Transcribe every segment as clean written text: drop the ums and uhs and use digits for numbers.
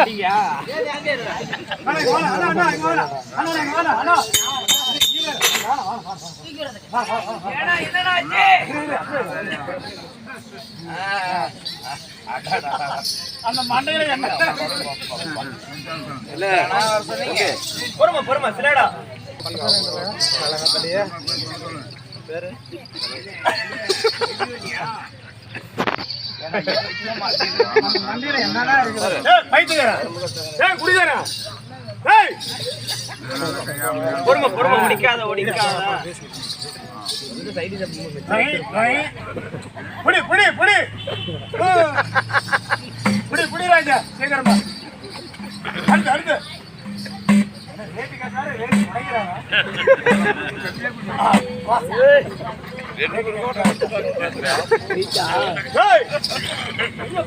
ஐயா அந்த மண்டையில என்ன பொறுமை சிலேடா என்னடா பொறுமை முடிக்காத புடி ராஜா சீக்கிரமா அடுத்து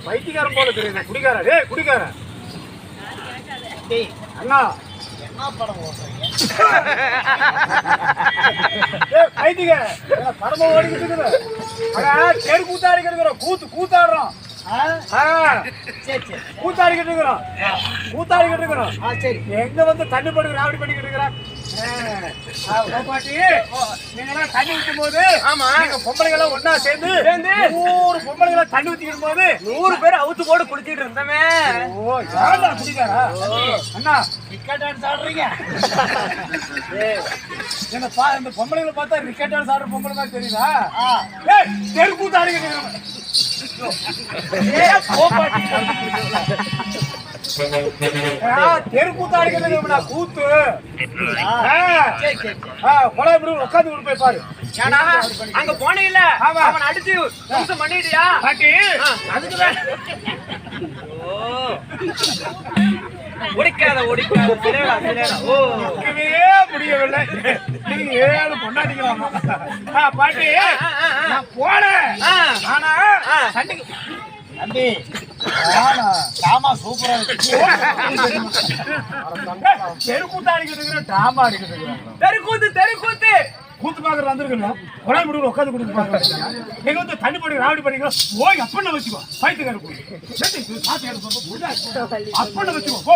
பைத்தியக்காரன் போல தெரியுது குடிக்கார அண்ணா என்ன படம் பைத்தியக்கார படமா ஓடிக்கிட்டு இருக்குது தெரு கூத்தாடிக்கிறோம் கூத்தாடுறோம் கூத்தாடிக்கிட்டு இருக்கிறோம் எங்க வந்து தண்ணி போட்டு ராவடி பண்ணிக்கிட்டு இருக்கிறான் பாட்டி நீங்க தண்ணி ஊற்றும் போது நீங்க பொம்பளைகளை ஒன்னா சேர்ந்து 100 பொம்பளைகளை தண்ணி ஊத்திக்கிடும் போது 100 பேர் அவுத்து போட்டு குடிச்சிட்டு இருந்தமே குடிக்காரா அண்ணா கிரிக்கெட் டான்ஸ் ஆடுறீங்க இந்த பொம்பளைகளை பார்த்தா கிரிக்கெட் டான்ஸ் ஆடுற பொம்பளை மாதிரி தெரியுதா தெரு கூத்தாடிக்கிட்டு தெரு கூத்தாடிக்கிறது கூத்து உட்காந்து போய் பாரு அங்க போனீங்கல்ல அவன் அடிச்சு பண்ணிட்டியா அதுக்குதான் முடியவில்லை நீங்க 7 பொண்டாட்டிக்கலாமா பாட்டி போனேன் தம்பி டாமா சூப்பரா இருக்கு தெருக்கூத்து அடிக்கிட்டு டாமா அடிக்கிட்டு தெருக்கூத்து கூத்து பாக்குறது வந்துருக்குல்ல கொலை முடிவு உட்காந்து கொடுத்து பாக்குறேன் நீங்க வந்து தண்ணி போட்டு ராவடி பண்ணிக்கிறோம் போய் அப்பண்ண வச்சுக்கோ பைத்துக்கார அப்பண்ண வச்சுக்கோ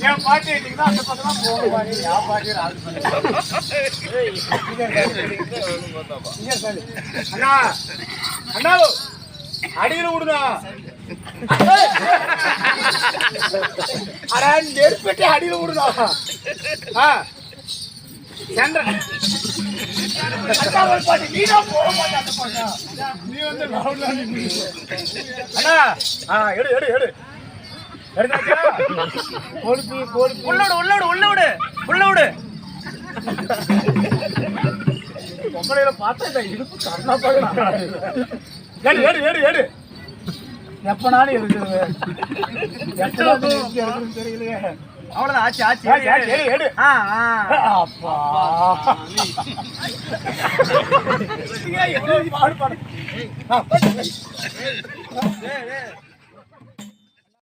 என் பாட்டி அந்த பக்கம் போவாங்க என் பாட்டி அண்ணா அண்ணா அடியில விடுதா நெருப்பட்டி அடியில விடுதா பொம்பளையில பார்த்தா இடுப்பு கண்ணா எடு எப்பனாலும் இருக்குது தெரியலையே அவ்வளவுதான் ஆச்சு எடு அப்பா எவ்வளவு பாடுபாடு